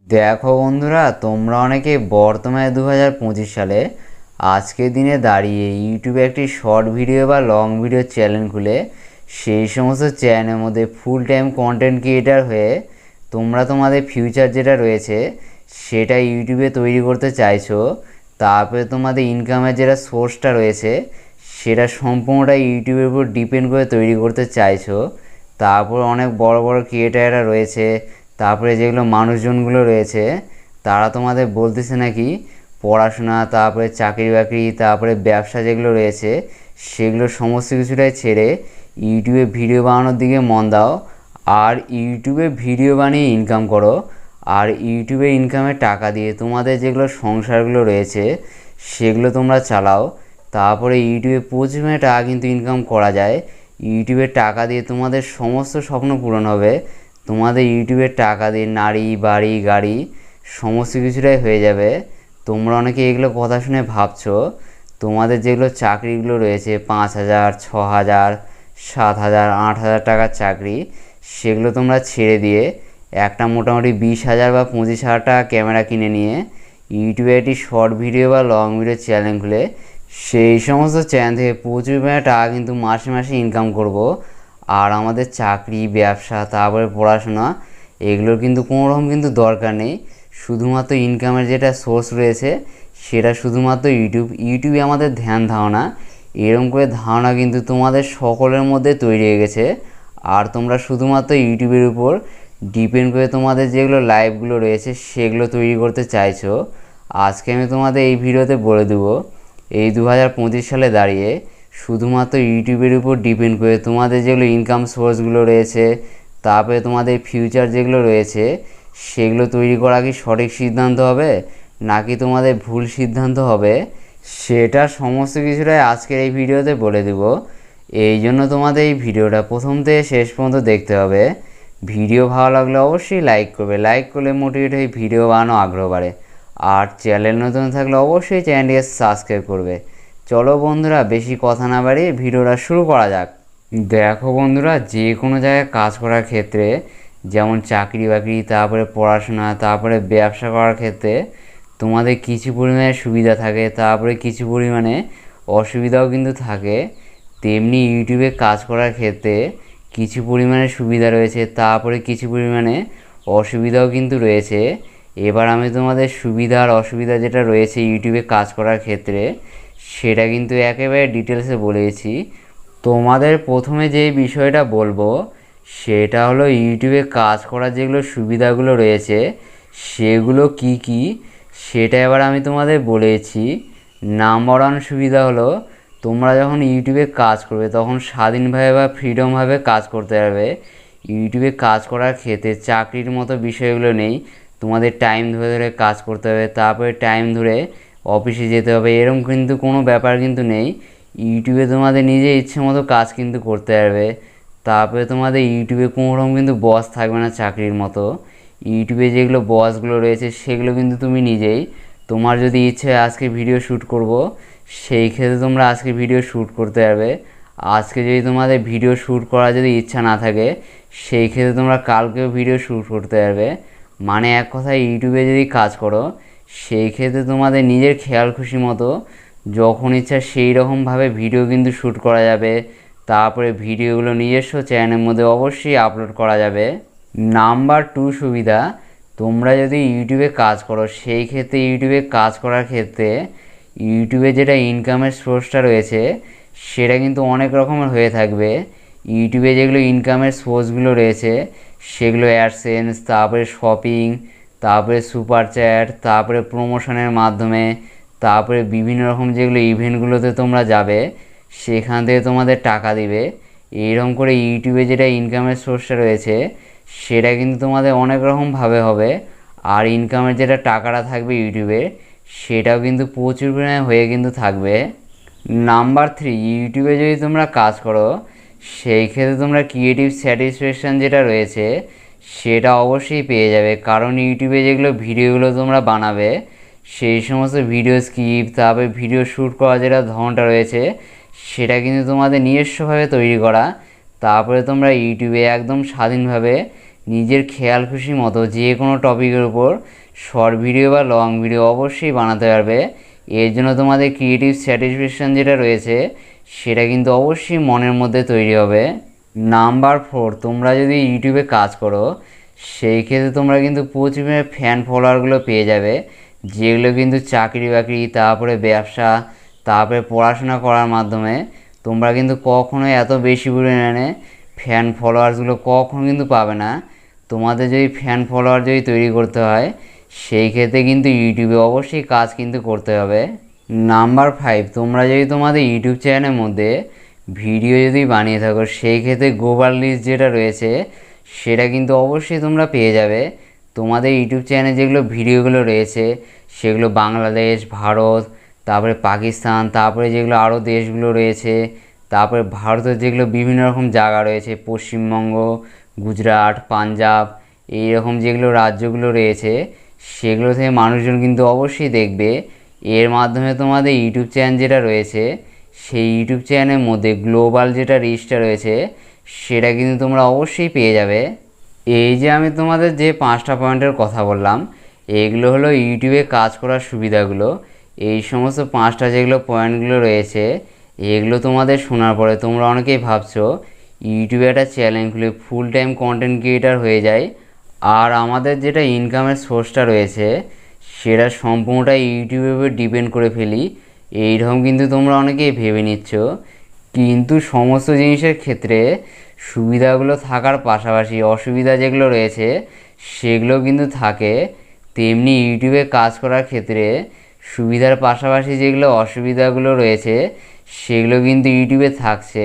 দেখো বন্ধুরা, তোমরা অনেকে বর্তমানে 2025 সালে আজকের দিনে দাঁড়িয়ে ইউটিউবে একটি শর্ট ভিডিও বা লং ভিডিও চ্যানেল খুলে সেই সমস্ত চ্যানেলের মধ্যে ফুল টাইম কন্টেন্ট ক্রিয়েটার হয়ে তোমরা তোমাদের ফিউচার যেটা রয়েছে সেটা ইউটিউবে তৈরি করতে চাইছো। তারপরে তোমাদের ইনকামের যেটা সোর্সটা রয়েছে সেটা সম্পূর্ণটা ইউটিউবের উপর ডিপেন্ড করে তৈরি করতে চাইছো। তারপর অনেক বড় বড় ক্রিয়েটাররা রয়েছে, তারপরে যেগুলো মানুষজনগুলো রয়েছে তারা তোমাদের বলতেছে নাকি পড়াশোনা, তারপরে চাকরি বাকরি, তারপরে ব্যবসা যেগুলো রয়েছে সেগুলো সমস্ত কিছুটাই ছেড়ে ইউটিউবে ভিডিও বানানোর দিকে মন দাও, আর ইউটিউবে ভিডিও বানিয়ে ইনকাম করো। আর ইউটিউবে ইনকামের টাকা দিয়ে তোমাদের যেগুলো সংসারগুলো রয়েছে সেগুলো তোমরা চালাও। তারপরে ইউটিউবে প্রচুর টাকা কিন্তু ইনকাম করা যায়। ইউটিউবের টাকা দিয়ে তোমাদের সমস্ত স্বপ্ন পূরণ হবে। তোমাদের ইউটিউবের টাকা দিয়ে নারী, বাড়ি, গাড়ি সমস্ত কিছুটাই হয়ে যাবে। তোমরা অনেকে এগুলো কথা শুনে ভাবছো তোমাদের যেগুলো চাকরিগুলো রয়েছে 5,000, 6,000, 7,000, 8,000 টাকার চাকরি, সেগুলো তোমরা ছেড়ে দিয়ে একটা মোটামুটি 20,000 বা 25,000 টাকা ক্যামেরা কিনে নিয়ে ইউটিউবে একটি শর্ট ভিডিও বা লং ভিডিও চ্যানেল খুলে সেই সমস্ত চ্যানেল থেকে প্রচুর টাকা কিন্তু মাসে মাসে ইনকাম করব। আর আমাদের চাকরি, ব্যবসা, তারপরে পড়াশোনা এগুলোর কিন্তু কোনো রকম কিন্তু দরকার নেই। শুধুমাত্র ইনকামের যেটা সোর্স রয়েছে সেটা শুধুমাত্র ইউটিউবে আমাদের ধ্যান ধারণা, এরকম করে ধারণা কিন্তু তোমাদের সকলের মধ্যে তৈরি হয়ে গেছে। আর তোমরা শুধুমাত্র ইউটিউবের উপর ডিপেন্ড করে তোমাদের যেগুলো লাইভগুলো রয়েছে সেগুলো তৈরি করতে চাইছো। আজকে আমি তোমাদের এই ভিডিওতে বলে দেবো এই 2025 সালে দাঁড়িয়ে শুধুমাত্র ইউটিউবের উপর ডিপেন্ড করে তোমাদের যেগুলো ইনকাম সোর্সগুলো রয়েছে, তারপরে তোমাদের ফিউচার যেগুলো রয়েছে সেগুলো তৈরি করা কি সঠিক সিদ্ধান্ত হবে নাকি তোমাদের ভুল সিদ্ধান্ত হবে, সেটা সমস্ত কিছুটাই আজকের এই ভিডিওতে বলে দেব। এই জন্য তোমাদের এই ভিডিওটা প্রথম থেকে শেষ পর্যন্ত দেখতে হবে। ভিডিও ভালো লাগলে অবশ্যই লাইক করবে, লাইক করলে মোটিভেট হয়ে ভিডিও বানানো আগ্রহ বাড়ে। আর চ্যানেল নতুন থাকলে অবশ্যই চ্যানেলটিকে সাবস্ক্রাইব করবে। চলো বন্ধুরা, বেশি কথা না বাড়িয়ে ভিডিওটা শুরু করা যাক। দেখো বন্ধুরা, যে কোনো জায়গায় কাজ করার ক্ষেত্রে, যেমন চাকরি বাকরি, তারপরে পড়াশোনা, তারপরে ব্যবসা করার ক্ষেত্রে তোমাদের কিছু পরিমাণে সুবিধা থাকে, তারপরে কিছু পরিমাণে অসুবিধাও কিন্তু থাকে। তেমনি ইউটিউবে কাজ করার ক্ষেত্রে কিছু পরিমাণে সুবিধা রয়েছে, তারপরে কিছু পরিমাণে অসুবিধাও কিন্তু রয়েছে। এবার আমি তোমাদের সুবিধা আর অসুবিধা যেটা রয়েছে ইউটিউবে কাজ করার ক্ষেত্রে সেটা কিন্তু একেবারে ডিটেলসে বলেছি। তোমাদের প্রথমে যে বিষয়টা বলবো সেটা হলো ইউটিউবে কাজ করার যেগুলো সুবিধাগুলো রয়েছে সেগুলো কি কি সেটা এবার আমি তোমাদের বলেছি। নাম্বার ওয়ান সুবিধা হলো তোমরা যখন ইউটিউবে কাজ করবে তখন স্বাধীনভাবে বা ফ্রিডমভাবে কাজ করতে পারবে। ইউটিউবে কাজ করার ক্ষেত্রে চাকরির মতো বিষয়গুলো নেই। তোমাদের টাইম ধরে ধরে কাজ করতে হবে, তারপরে টাইম ধরে অফিসে যেতে হবে, এরকম কিন্তু কোনো ব্যাপার কিন্তু নেই। ইউটিউবে তোমাদের নিজে ইচ্ছে মতো কাজ কিন্তু করতে পারবে। তারপরে তোমাদের ইউটিউবে কোনো রকম কিন্তু বস থাকবে না চাকরির মতো। ইউটিউবে যেগুলো বসগুলো রয়েছে সেগুলো কিন্তু তুমি নিজেই, তোমার যদি ইচ্ছে আজকে ভিডিও শ্যুট করব সেই ক্ষেত্রে তোমরা আজকে ভিডিও শ্যুট করতে পারবে। আজকে যদি তোমাদের ভিডিও শ্যুট করার যদি ইচ্ছা না থাকে সেই ক্ষেত্রে তোমরা কালকেও ভিডিও শ্যুট করতে পারবে। মানে এক কথায় ইউটিউবে যদি কাজ করো সেই ক্ষেত্রে তোমাদের নিজের খেয়াল খুশি মতো যখন ইচ্ছা সেই রকমভাবে ভিডিও কিন্তু শ্যুট করা যাবে। তারপরে ভিডিওগুলো নিজস্ব চ্যানেলের মধ্যে অবশ্যই আপলোড করা যাবে। নাম্বার টু সুবিধা, তোমরা যদি ইউটিউবে কাজ করো সেই ক্ষেত্রে ইউটিউবে কাজ করার ক্ষেত্রে ইউটিউবে যেটা ইনকামের সোর্সটা রয়েছে সেটা কিন্তু অনেক রকমের হয়ে থাকবে। ইউটিউবে যেগুলো ইনকামের সোর্সগুলো রয়েছে সেগুলো অ্যাডসেন্স, তারপরে শপিং, তারপরে সুপার চ্যাট, তারপরে প্রমোশনের মাধ্যমে, তারপরে বিভিন্ন রকম যেগুলো ইভেন্টগুলোতে তোমরা যাবে সেখান থেকে তোমাদের টাকা দিবে। এইরকম করে ইউটিউবে যেটা ইনকামের সোর্সটা রয়েছে সেটা কিন্তু তোমাদের অনেক রকমভাবে হবে। আর ইনকামের যেটা টাকাটা থাকবে ইউটিউবে সেটাও কিন্তু প্রচুর পরিমাণে হয়ে কিন্তু থাকবে। নাম্বার থ্রি, ইউটিউবে যদি তোমরা কাজ করো সেই ক্ষেত্রে তোমরা ক্রিয়েটিভ স্যাটিসফ্যাকশান যেটা রয়েছে সেটা অবশ্যই পেয়ে যাবে। কারণ ইউটিউবে যেগুলো ভিডিওগুলো তোমরা বানাবে সেই সমস্ত ভিডিও স্ক্রিপ্ট, তারপরে ভিডিও শ্যুট করা যেটা ধরনটা রয়েছে সেটা কিন্তু তোমাদের নিজস্বভাবে তৈরি করা। তারপরে তোমরা ইউটিউবে একদম স্বাধীনভাবে নিজের খেয়াল খুশি মতো যে কোনো টপিকের উপর শর্ট ভিডিও বা লং ভিডিও অবশ্যই বানাতে পারবে। এর জন্য তোমাদের ক্রিয়েটিভ স্যাটিসফ্যাকশান যেটা রয়েছে সেটা কিন্তু অবশ্যই মনের মধ্যে তৈরি হবে। নাম্বার 4, তোমরা যদি ইউটিউবে কাজ করো সেই ক্ষেত্রে তোমরা কিন্তু প্রচুর ফ্যান ফলোয়ারগুলো পেয়ে যাবে, যেগুলো কিন্তু চাকরি বাকরি, তারপরে ব্যবসা, তারপরে পড়াশোনা করার মাধ্যমে তোমরা কিন্তু কখনোই এত বেশি পরিমাণে ফ্যান ফলোয়ার্সগুলো কখনো কিন্তু পাবে না। তোমাদের যদি ফ্যান ফলোয়ার যদি তৈরি করতে হয় সেই ক্ষেত্রে কিন্তু ইউটিউবে অবশ্যই কাজ কিন্তু করতে হবে। নাম্বার 5, তোমরা যদি তোমাদের ইউটিউব চ্যানেলের মধ্যে ভিডিও যদি বানিয়ে থাকো সেই ক্ষেত্রে গ্লোবাল লিস্ট যেটা রয়েছে সেটা কিন্তু অবশ্যই তোমরা পেয়ে যাবে। তোমাদের ইউটিউব চ্যানেলে যেগুলো ভিডিওগুলো রয়েছে সেগুলো বাংলাদেশ, ভারত, তারপরে পাকিস্তান, তারপরে যেগুলো আরও দেশগুলো রয়েছে, তারপরে ভারতের যেগুলো বিভিন্ন রকম জায়গা রয়েছে, পশ্চিমবঙ্গ, গুজরাট, পাঞ্জাব, এই রকম যেগুলো রাজ্যগুলো রয়েছে সেগুলো থেকে মানুষজন কিন্তু অবশ্যই দেখবে। এর মাধ্যমে তোমাদের ইউটিউব চ্যানেল যেটা রয়েছে সেই ইউটিউব চ্যানেলের মধ্যে গ্লোবাল যেটা রিচটা রয়েছে সেটা কিন্তু তোমরা অবশ্যই পেয়ে যাবে। এই যে আমি তোমাদের যে 5টা পয়েন্টের কথা বললাম এগুলো হলো ইউটিউবে কাজ করার সুবিধাগুলো। এই সমস্ত 5টা যেগুলো পয়েন্টগুলো রয়েছে এগুলো তোমাদের শোনার পরে তোমরা অনেকেই ভাবছো ইউটিউবে একটা চ্যানেল খুলে ফুল টাইম কন্টেন্ট ক্রিয়েটার হয়ে যায়, আর আমাদের যেটা ইনকামের সোর্সটা রয়েছে সেটা সম্পূর্ণটাই ইউটিউবের উপর ডিপেন্ড করে ফেলি, এইরকম কিন্তু তোমরা অনেকেই ভেবে নিচ্ছ। কিন্তু সমস্ত জিনিসের ক্ষেত্রে সুবিধাগুলো থাকার পাশাপাশি অসুবিধা যেগুলো রয়েছে সেগুলো কিন্তু থাকে। তেমনি ইউটিউবে কাজ করার ক্ষেত্রে সুবিধার পাশাপাশি যেগুলো অসুবিধাগুলো রয়েছে সেগুলো কিন্তু ইউটিউবে থাকছে।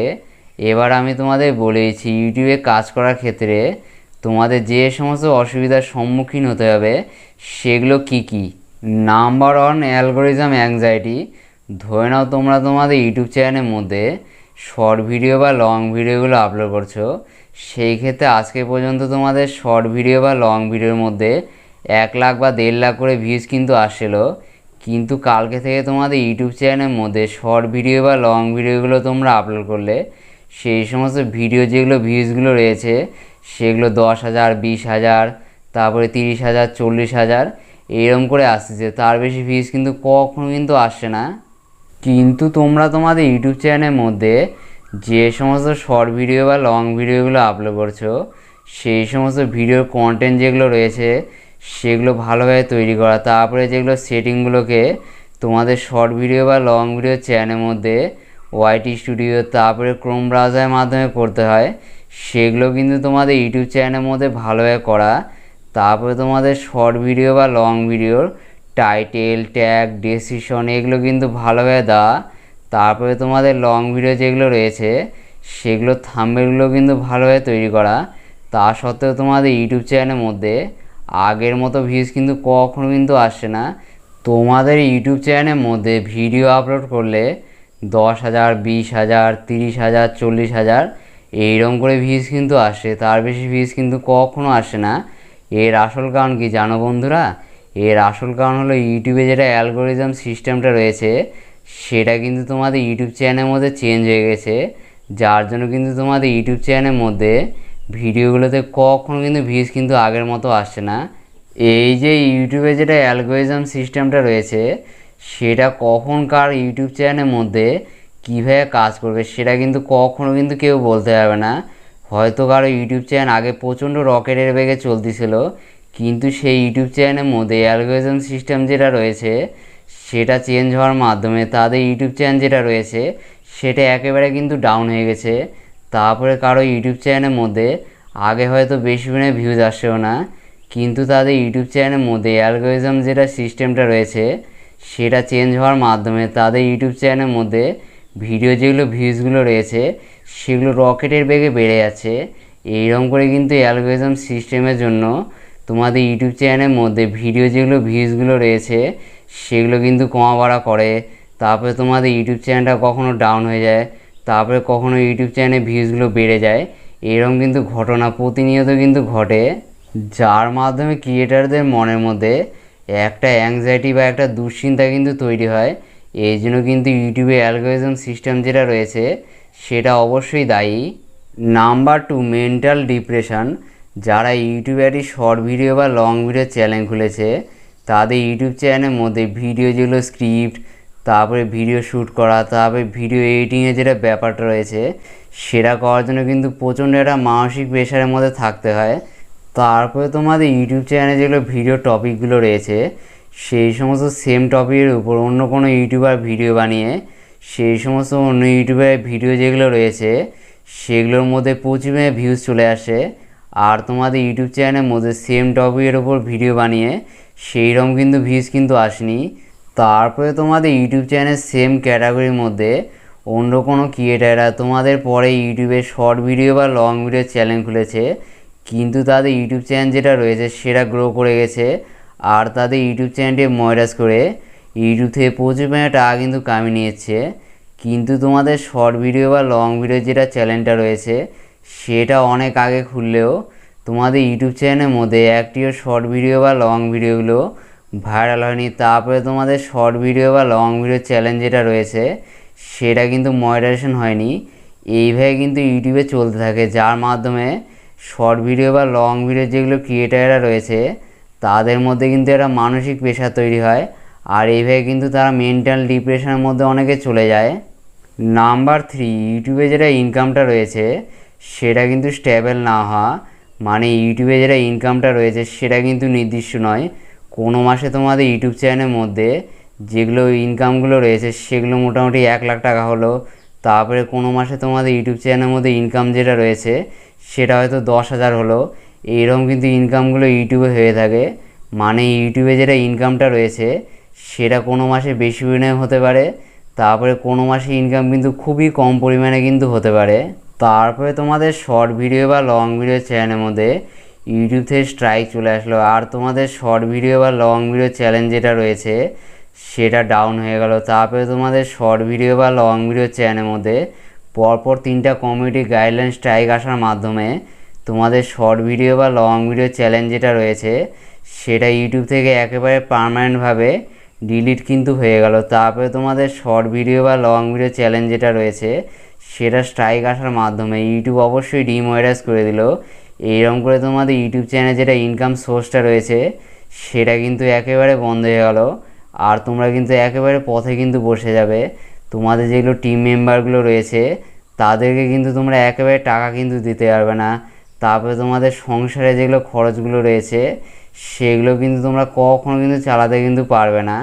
এবার আমি তোমাদের বলেছি ইউটিউবে কাজ করার ক্ষেত্রে তোমাদের যে সমস্ত অসুবিধার সম্মুখীন হতে হবে সেগুলো কি কি। Number 1, algorithm anxiety. ধরে নাও তোমরা তোমাদের ইউটিউব চ্যানেলের মধ্যে শর্ট ভিডিও বা লং ভিডিওগুলো আপলোড করছো, সেই ক্ষেত্রে আজকে পর্যন্ত তোমাদের শর্ট ভিডিও বা লং ভিডিওর মধ্যে 1 লাখ বা 1.5 লাখ করে ভিউজ কিন্তু আসছিলো, কিন্তু কালকে থেকে তোমাদের ইউটিউব চ্যানেলের মধ্যে শর্ট ভিডিও বা লং ভিডিওগুলো তোমরা আপলোড করলে সেই সমস্ত ভিডিও যেগুলো ভিউজগুলো রয়েছে সেগুলো 10,000, 20,000, তারপরে 30,000, 40,000 এরকম করে আসছে, তার বেশি ভিউজ কিন্তু কখনো কিন্তু আসছে না। কিন্তু তোমরা তোমাদের ইউটিউব চ্যানেলের মধ্যে যে সমস্ত শর্ট ভিডিও বা লং ভিডিওগুলো আপলোড করছো সেই সমস্ত ভিডিওর কন্টেন্ট যেগুলো রয়েছে সেগুলো ভালোভাবে তৈরি করা, তারপরে যেগুলো সেটিংগুলোকে তোমাদের শর্ট ভিডিও বা লং ভিডিও চ্যানেলের মধ্যে ওয়াইটি স্টুডিও, তারপরে ক্রোম ব্রাউজারের মাধ্যমে করতে হয় সেগুলো কিন্তু তোমাদের ইউটিউব চ্যানেলের মধ্যে ভালোভাবে করা। তারপরে তোমাদের শর্ট ভিডিও বা লং ভিডিওর টাইটেল, ট্যাগ, ডেসক্রিপশন এগুলো কিন্তু ভালোভাবে দেওয়া। তারপরে তোমাদের লং ভিডিও যেগুলো রয়েছে সেগুলো থাম্বনেলগুলো কিন্তু ভালোভাবে তৈরি করা। তা সত্ত্বেও তোমাদের ইউটিউব চ্যানেলের মধ্যে আগের মতো ভিউজ কিন্তু কখনো কিন্তু আসছে না। তোমাদের ইউটিউব চ্যানেলের মধ্যে ভিডিও আপলোড করলে 10,000, 20,000, 30,000, 40,000 এইরকম করে ভিউজ কিন্তু আসে, তার বেশি ভিউজ কিন্তু কখনো আসে না। এর আসল কারণ কি জানো বন্ধুরা? এর আসল কারণ হলো ইউটিউবে যেটা অ্যালগোরিদম সিস্টেমটা রয়েছে সেটা কিন্তু তোমাদের ইউটিউব চ্যানেলের মধ্যে চেঞ্জ হয়ে গেছে, যার জন্য কিন্তু তোমাদের ইউটিউব চ্যানেলের মধ্যে ভিডিওগুলোতে কখনো কিন্তু ভিউজ কিন্তু আগের মতো আসছে না। এই যে ইউটিউবে যেটা অ্যালগোরিদম সিস্টেমটা রয়েছে সেটা কখন কার ইউটিউব চ্যানেলের মধ্যে কীভাবে কাজ করবে সেটা কিন্তু কখনো কিন্তু কেউ বলতে পারবে না। হয়তো কারো ইউটিউব চ্যানেল আগে প্রচণ্ড রকেটের বেগে চলতেছিল, কিন্তু সেই ইউটিউব চ্যানেলের মধ্যে অ্যালগোরিদম সিস্টেম যেটা রয়েছে সেটা চেঞ্জ হওয়ার মাধ্যমে তাদের ইউটিউব চ্যানেল যেটা রয়েছে সেটা একেবারে কিন্তু ডাউন হয়ে গেছে। তারপরে কারো ইউটিউব চ্যানেলের মধ্যে আগে হয়তো বেশি পরিমাণে ভিউজ আসেও না, কিন্তু তাদের ইউটিউব চ্যানেলের মধ্যে অ্যালগোরিদম যেটা সিস্টেমটা রয়েছে সেটা চেঞ্জ হওয়ার মাধ্যমে তাদের ইউটিউব চ্যানেলের মধ্যে ভিডিও যেগুলো ভিউজগুলো রয়েছে সেগুলো রকেটের বেগে বেড়ে যাচ্ছে। এইরকম করে কিন্তু অ্যালগোরিদম সিস্টেমের জন্য তোমাদের ইউটিউব চ্যানেলের মধ্যে ভিডিও যেগুলো ভিউজগুলো রয়েছে সেগুলো কিন্তু কমা বাড়া করে। তারপরে তোমাদের ইউটিউব চ্যানেলটা কখনো ডাউন হয়ে যায়, তারপরে কখনো ইউটিউব চ্যানেলে ভিউজগুলো বেড়ে যায়। এরকম কিন্তু ঘটনা প্রতিনিয়ত কিন্তু ঘটে, যার মাধ্যমে ক্রিয়েটারদের মনের মধ্যে একটা অ্যাংজাইটি বা একটা দুশ্চিন্তা কিন্তু তৈরি হয়। এই জন্য কিন্তু ইউটিউবে অ্যালগোরিদম সিস্টেম যেটা রয়েছে সেটা অবশ্যই দায়ী। Number 2, mental depression. যারা ইউটিউবে একটি শর্ট ভিডিও বা লং ভিডিও চ্যানেল খুলেছে, তাদের ইউটিউব চ্যানেলের মধ্যে ভিডিও যেগুলো স্ক্রিপ্ট, তারপরে ভিডিও শ্যুট করা, তারপরে ভিডিও এডিটিংয়ের যেটা ব্যাপারটা রয়েছে সেটা করার জন্য কিন্তু প্রচণ্ড একটা মানসিক প্রেশারের মধ্যে থাকতে হয়। তারপরে তোমাদের ইউটিউব চ্যানেলে যেগুলো ভিডিও টপিকগুলো রয়েছে সেই সমস্ত সেম টপিকের উপর অন্য কোনো ইউটিউবার ভিডিও বানিয়ে সেই সমস্ত অন্য ইউটিউবের ভিডিও যেগুলো রয়েছে সেগুলোর মধ্যে প্রচুর ভিউজ চলে আসে। আর তোমাদের ইউটিউব চ্যানেলের মধ্যে সেম টপিকের ওপর ভিডিও বানিয়ে সেই রকম কিন্তু ভিউজ কিন্তু আসেনি। তারপরে তোমাদের ইউটিউব চ্যানেল সেম ক্যাটাগরির মধ্যে অন্য কোনো ক্রিয়েটাররা তোমাদের পরে ইউটিউবে শর্ট ভিডিও বা লং ভিডিও চ্যানেল খুলেছে, কিন্তু তাদের ইউটিউব চ্যানেল যেটা রয়েছে সেটা গ্রো করে গেছে। আর তাদের ইউটিউব চ্যানেলটি মনিটাইজ করে ইউটিউব থেকে প্রচুর টাকা কিন্তু কামিয়ে নিয়েছে। কিন্তু তোমাদের শর্ট ভিডিও বা লং ভিডিও যেটা চ্যানেলটা রয়েছে সেটা অনেক আগে খুললেও তোমাদের ইউটিউব চ্যানেলের মধ্যে একটিও শর্ট ভিডিও বা লং ভিডিওগুলো ভাইরাল হয়নি। তারপরে তোমাদের শর্ট ভিডিও বা লং ভিডিও চ্যানেল যেটা রয়েছে সেটা কিন্তু মনিটাইজেশন হয়নি। এইভাবে কিন্তু ইউটিউবে চলতে থাকে, যার মাধ্যমে শর্ট ভিডিও বা লং ভিডিও যেগুলো ক্রিয়েটাররা রয়েছে তাদের মধ্যে কিন্তু একটা মানসিক প্রেশার তৈরি হয়। আর এইভাবে কিন্তু তারা মেন্টাল ডিপ্রেশনের মধ্যে অনেকে চলে যায়। নাম্বার 3, ইউটিউবে যেটা ইনকামটা রয়েছে সেটা কিন্তু স্টেবল না হওয়া। মানে ইউটিউবে যেটা ইনকামটা রয়েছে সেটা কিন্তু নির্দিষ্ট নয়। কোনো মাসে তোমাদের ইউটিউব চ্যানেলের মধ্যে যেগুলো ইনকামগুলো রয়েছে সেগুলো মোটামুটি 1 লাখ টাকা হলো, তারপরে কোনো মাসে তোমাদের ইউটিউব চ্যানেলের মধ্যে ইনকাম যেটা রয়েছে সেটা হয়তো 10,000 হলো। এইরকম কিন্তু ইনকামগুলো ইউটিউবে হয়ে থাকে। মানে ইউটিউবে যেটা ইনকামটা রয়েছে সেটা কোনো মাসে বেশি পরিমাণে হতে পারে, তারপরে কোনো মাসে ইনকাম কিন্তু খুবই কম পরিমাণে কিন্তু হতে পারে। তারপরে তোমাদের শর্ট ভিডিও বা লং ভিডিও চ্যানেলের মধ্যে ইউটিউব থেকে স্ট্রাইক চলে আসলো, আর তোমাদের শর্ট ভিডিও বা লং ভিডিও চ্যানেল যেটা রয়েছে সেটা ডাউন হয়ে গেল। তারপরে তোমাদের শর্ট ভিডিও বা লং ভিডিও চ্যানেলের মধ্যে পরপর 3টা কমিউনিটি গাইডলাইন স্ট্রাইক আসার মাধ্যমে তোমাদের শর্ট ভিডিও বা লং ভিডিও চ্যানেল যেটা রয়েছে সেটা ইউটিউব থেকে একেবারে পার্মানেন্টভাবে ডিলিট কিন্তু হয়ে গেল। তারপরে তোমাদের শর্ট ভিডিও বা লং ভিডিও চ্যানেল যেটা রয়েছে সেটা স্ট্রাইক আসার মাধ্যমে ইউটিউব অবশ্যই ডিমনিটাইজ করে দিল। এইরকম করে তোমাদের ইউটিউব চ্যানেলে যেটা ইনকাম সোর্সটা রয়েছে সেটা কিন্তু একেবারে বন্ধ হয়ে গেল। আর তোমরা কিন্তু একেবারে পথে কিন্তু বসে যাবে। তোমাদের যেগুলো টিম মেম্বারগুলো রয়েছে তাদেরকে কিন্তু তোমরা একেবারে টাকা কিন্তু দিতে পারবে না। তারপরে তোমাদের সংসারে যেগুলো খরচগুলো রয়েছে সেগুলো কিন্তু তোমরা কখনো কিন্তু চালাতে কিন্তু পারবে না।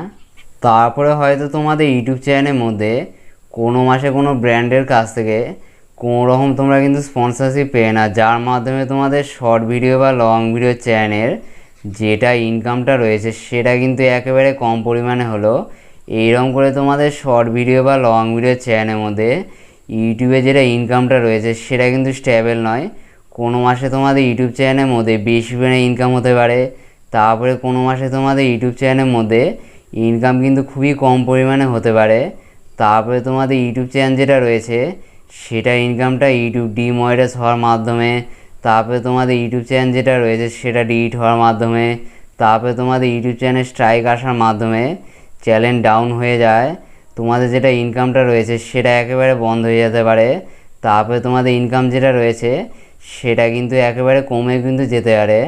তারপরে হয়তো তোমাদের ইউটিউব চ্যানেলের মধ্যে কোনো মাসে কোনো ব্র্যান্ডের কাছ থেকে কোনো রকম তোমরা কিন্তু স্পন্সরশিপ পেয়ে না, যার মাধ্যমে তোমাদের শর্ট ভিডিও বা লং ভিডিও চ্যানেলের যেটা ইনকামটা রয়েছে সেটা কিন্তু একেবারে কম পরিমাণে হলো। এইরকম করে তোমাদের শর্ট ভিডিও বা লং ভিডিও চ্যানেলের মধ্যে ইউটিউবে যেটা ইনকামটা রয়েছে সেটা কিন্তু স্টেবল নয়। কোনো মাসে তোমাদের ইউটিউব চ্যানেলের মধ্যে বেশি পরিমাণে ইনকাম হতে পারে, তারপরে কোনো মাসে তোমাদের ইউটিউব চ্যানেলের মধ্যে ইনকাম কিন্তু খুবই কম পরিমাণে হতে পারে। তারপরে তোমাদের ইউটিউব চ্যানেল যেটা রয়েছে সেটা ইনকামটা ইউটিউব ডিমনিটাইজ হওয়ার মাধ্যমে, তারপরে তোমাদের ইউটিউব চ্যানেল যেটা রয়েছে সেটা ডিলিট হওয়ার মাধ্যমে, তারপরে তোমাদের ইউটিউব চ্যানেল স্ট্রাইক আসার মাধ্যমে চ্যানেল ডাউন হয়ে যায়। তোমাদের যেটা ইনকামটা রয়েছে সেটা একেবারে বন্ধ হয়ে যেতে পারে। তারপরে তোমাদের ইনকাম যেটা রয়েছে সেটা কিন্তু একেবারে কমে কিন্তু যেতে পারে।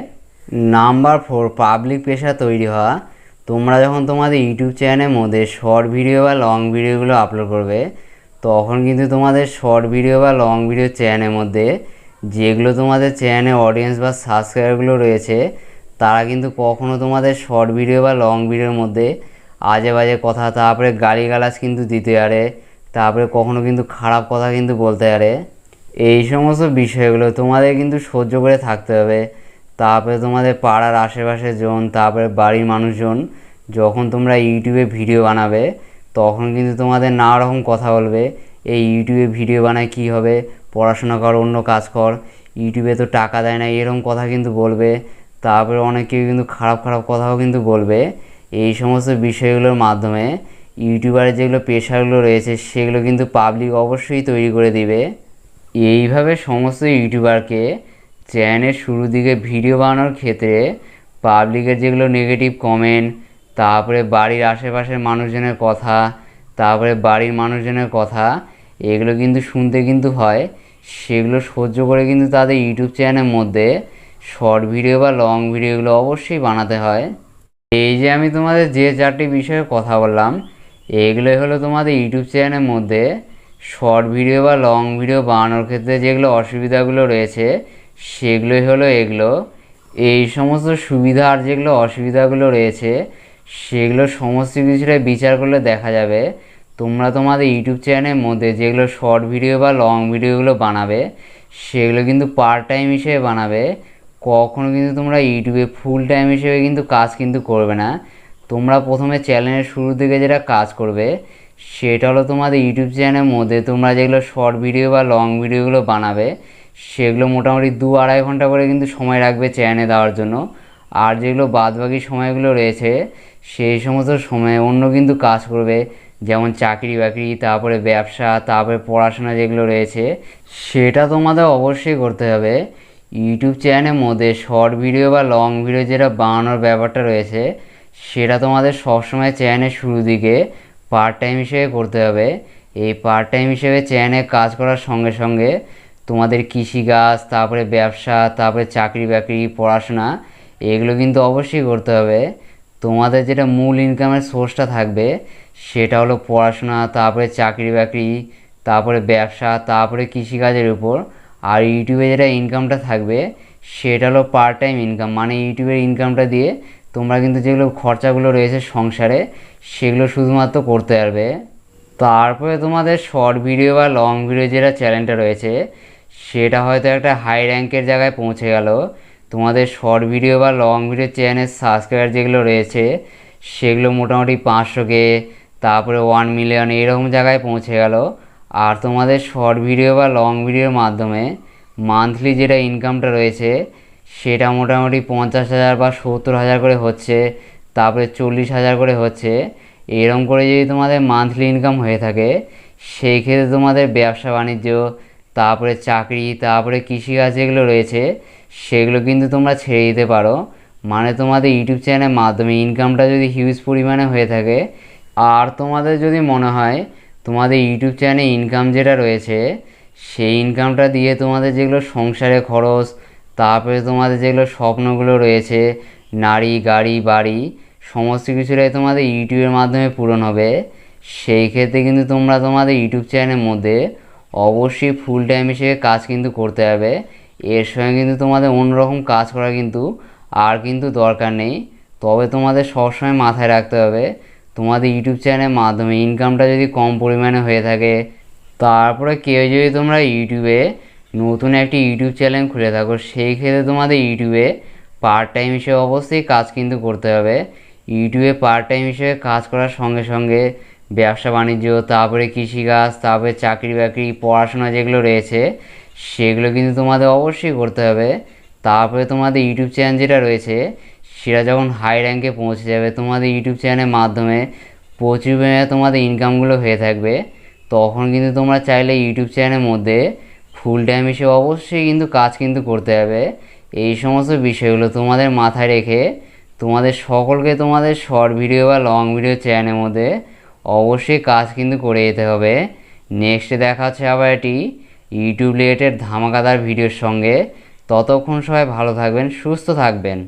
নাম্বার 4, পাবলিক প্রেশার তৈরি হওয়া। তোমরা যখন তোমাদের ইউটিউব চ্যানেলের মধ্যে শর্ট ভিডিও বা লং ভিডিওগুলো আপলোড করবে তখন কিন্তু তোমাদের শর্ট ভিডিও বা লং ভিডিও চ্যানেলের মধ্যে যেগুলো তোমাদের চ্যানেলে অডিয়েন্স বা সাবস্ক্রাইবারগুলো রয়েছে তারা কিন্তু কখনো তোমাদের শর্ট ভিডিও বা লং ভিডিওর মধ্যে আজে বাজে কথা, তারপরে গালিগালাজ কিন্তু দিতে পারে, তারপরে কখনো কিন্তু খারাপ কথা কিন্তু বলতে পারে। এই সমস্ত বিষয়গুলো তোমাদের কিন্তু সহ্য করে থাকতে হবে। তারপরে তোমাদের পাড়ার আশেপাশের জন, তারপরে বাড়ির মানুষজন যখন তোমরা ইউটিউবে ভিডিও বানাবে তখন কিন্তু তোমাদের নানা রকম কথা বলবে। এই ইউটিউবে ভিডিও বানায় কী হবে, পড়াশোনা কর, অন্য কাজ কর, ইউটিউবে তো টাকা দেয় না, এরকম কথা কিন্তু বলবে। তারপরে অনেকে কিন্তু খারাপ খারাপ কথাও কিন্তু বলবে। এই সমস্ত বিষয়গুলোর মাধ্যমে ইউটিউবারের যেগুলো পেশাগুলো রয়েছে সেগুলো কিন্তু পাবলিক অবশ্যই তৈরি করে দিবে। এইভাবে সমস্ত ইউটিউবারকে চ্যানেলের শুরুর দিকে ভিডিও বানানোর ক্ষেত্রে পাবলিকের যেগুলো নেগেটিভ কমেন্ট, তারপরে বাড়ির আশেপাশের মানুষজনের কথা, তারপরে বাড়ির মানুষজনের কথা, এগুলো কিন্তু শুনতে কিন্তু হয়। সেগুলো সহ্য করে কিন্তু তাদের ইউটিউব চ্যানেলের মধ্যে শর্ট ভিডিও বা লং ভিডিওগুলো অবশ্যই বানাতে হয়। এই যে আমি তোমাদের যে 4টি বিষয়ে কথা বললাম, এগুলোই হলো তোমাদের ইউটিউব চ্যানেলের মধ্যে শর্ট ভিডিও বা লং ভিডিও বানানোর ক্ষেত্রে যেগুলো অসুবিধাগুলো রয়েছে সেগুলোই হলো এগুলো। এই সমস্ত সুবিধা আর যেগুলো অসুবিধাগুলো রয়েছে সেগুলো সমস্ত কিছুটাই বিচার করলে দেখা যাবে তোমরা তোমাদের ইউটিউব চ্যানেলের মধ্যে যেগুলো শর্ট ভিডিও বা লং ভিডিওগুলো বানাবে সেগুলো কিন্তু পার্ট টাইম হিসেবে বানাবে, কখনো কিন্তু তোমরা ইউটিউবে ফুল টাইম হিসেবে কিন্তু কাজ কিন্তু করবে না। তোমরা প্রথমে চ্যানেলের শুরু থেকে যেটা কাজ করবে সেটা হলো তোমাদের ইউটিউব চ্যানেলের মধ্যে তোমরা যেগুলো শর্ট ভিডিও বা লং ভিডিওগুলো বানাবে সেগুলো মোটামুটি 2-2.5 ঘন্টা করে কিন্তু সময় রাখবে চ্যানেলে দেওয়ার জন্য। আর যেগুলো বাদবাকি সময়গুলো রয়েছে সেই সমস্ত সময়ে অন্য কিন্তু কাজ করবে, যেমন চাকরি বাকরি, তারপরে ব্যবসা, তারপরে পড়াশোনা যেগুলো রয়েছে সেটা তোমাদের অবশ্যই করতে হবে। ইউটিউব চ্যানেলের মধ্যে শর্ট ভিডিও বা লং ভিডিও যেটা বানানোর ব্যাপারটা রয়েছে সেটা তোমাদের সবসময় চ্যানেলের শুরু দিকে পার্ট টাইম হিসেবে করতে হবে। এই পার্ট টাইম হিসেবে চ্যানেলে কাজ করার সঙ্গে সঙ্গে তোমাদের কৃষিকাজ, তারপরে ব্যবসা, তারপরে চাকরি বাকরি, পড়াশোনা এগুলো কিন্তু অবশ্যই করতে হবে। তোমাদের যেটা মূল ইনকামের সোর্সটা থাকবে সেটা হলো পড়াশোনা, তারপরে চাকরি বাকরি, তারপরে ব্যবসা, তারপরে কৃষিকাজের উপর। আর ইউটিউবে যেটা ইনকামটা থাকবে সেটা হলো পার্ট টাইম ইনকাম, মানে ইউটিউবের ইনকামটা দিয়ে তোমরা কিন্তু যেগুলো খরচাগুলো রয়েছে সংসারে সেগুলো শুধুমাত্র করতে পারবে। তারপরে তোমাদের শর্ট ভিডিও বা লং ভিডিও যেটা চ্যানেলটা রয়েছে সেটা হয়তো একটা হাই র্যাঙ্কের জায়গায় পৌঁছে গেল। তোমাদের শর্ট ভিডিও বা লং ভিডিও চ্যানেল সাবস্ক্রাইবার যেগুলো রয়েছে সেগুলো মোটামুটি 500K, তারপরে 1 মিলিয়ন এরকম জায়গায় পৌঁছে গেল। আর তোমাদের শর্ট ভিডিও বা লং ভিডিওর মাধ্যমে মান্থলি যেটা ইনকামটা রয়েছে সেটা মোটামুটি 50,000 বা 70,000 করে হচ্ছে, তারপরে 40,000 করে হচ্ছে। এরকম করে যদি তোমাদের মান্থলি ইনকাম হয়ে থাকে সেই ক্ষেত্রে তোমাদের ব্যবসা বাণিজ্য, তারপরে চাকরি, তারপরে কৃষিকাজ যেগুলো রয়েছে সেগুলো কিন্তু তোমরা ছেড়ে দিতে পারো। মানে তোমাদের ইউটিউব চ্যানেলের মাধ্যমে ইনকামটা যদি হিউজ পরিমাণে হয়ে থাকে আর তোমাদের যদি মনে হয় তোমাদের ইউটিউব চ্যানেলে ইনকাম যেটা রয়েছে সেই ইনকামটা দিয়ে তোমাদের যেগুলো সংসারে খরচ, তারপরে তোমাদের যেগুলো স্বপ্নগুলো রয়েছে নারী, গাড়ি, বাড়ি সমস্ত কিছুটাই তোমাদের ইউটিউবের মাধ্যমে পূরণ হবে, সেই ক্ষেত্রে কিন্তু তোমরা তোমাদের ইউটিউব চ্যানেলের মধ্যে অবশ্যই ফুল টাইম হিসেবে কাজ কিন্তু করতে হবে। এর সঙ্গে কিন্তু তোমাদের অন্যরকম কাজ করা কিন্তু আর কিন্তু দরকার নেই। তবে তোমাদের সবসময় মাথায় রাখতে হবে তোমাদের ইউটিউব চ্যানেলের মাধ্যমে ইনকামটা যদি কম পরিমাণে হয়ে থাকে, তারপরে কেউ যদি তোমরা ইউটিউবে নতুন একটি ইউটিউব চ্যানেল খুলে থাকো সেই ক্ষেত্রে তোমাদের ইউটিউবে পার্ট টাইম হিসেবে অবশ্যই কাজ কিন্তু করতে হবে। ইউটিউবে পার্ট টাইম হিসেবে কাজ করার সঙ্গে সঙ্গে ব্যবসা বাণিজ্য, তারপরে কৃষিকাজ, তারপরে চাকরি বাকরি, পড়াশোনা যেগুলো রয়েছে সেগুলো কিন্তু তোমাদের অবশ্যই করতে হবে। তারপরে তোমাদের ইউটিউব চ্যানেল যেটা রয়েছে সেটা যখন হাই র্যাঙ্কে পৌঁছে যাবে, তোমাদের ইউটিউব চ্যানেলের মাধ্যমে প্রচুর পরিমাণে তোমাদের ইনকামগুলো হয়ে থাকবে, তখন কিন্তু তোমরা চাইলে ইউটিউব চ্যানেলের মধ্যে ফুল টাইম হিসেবে অবশ্যই কিন্তু কাজ কিন্তু করতে হবে। এই সমস্ত বিষয়গুলো তোমাদের মাথায় রেখে তোমাদের সকলকে তোমাদের শর্ট ভিডিও বা লং ভিডিও চ্যানেলের মধ্যে অবশ্যই কাজ কিন্তু করে যেতে হবে। নেক্সটে দেখা হচ্ছে আবার এটি ইউটিউব রিলেটেড ধামাকাদার ভিডিওর সঙ্গে। ততক্ষণ সবাই ভালো থাকবেন, সুস্থ থাকবেন।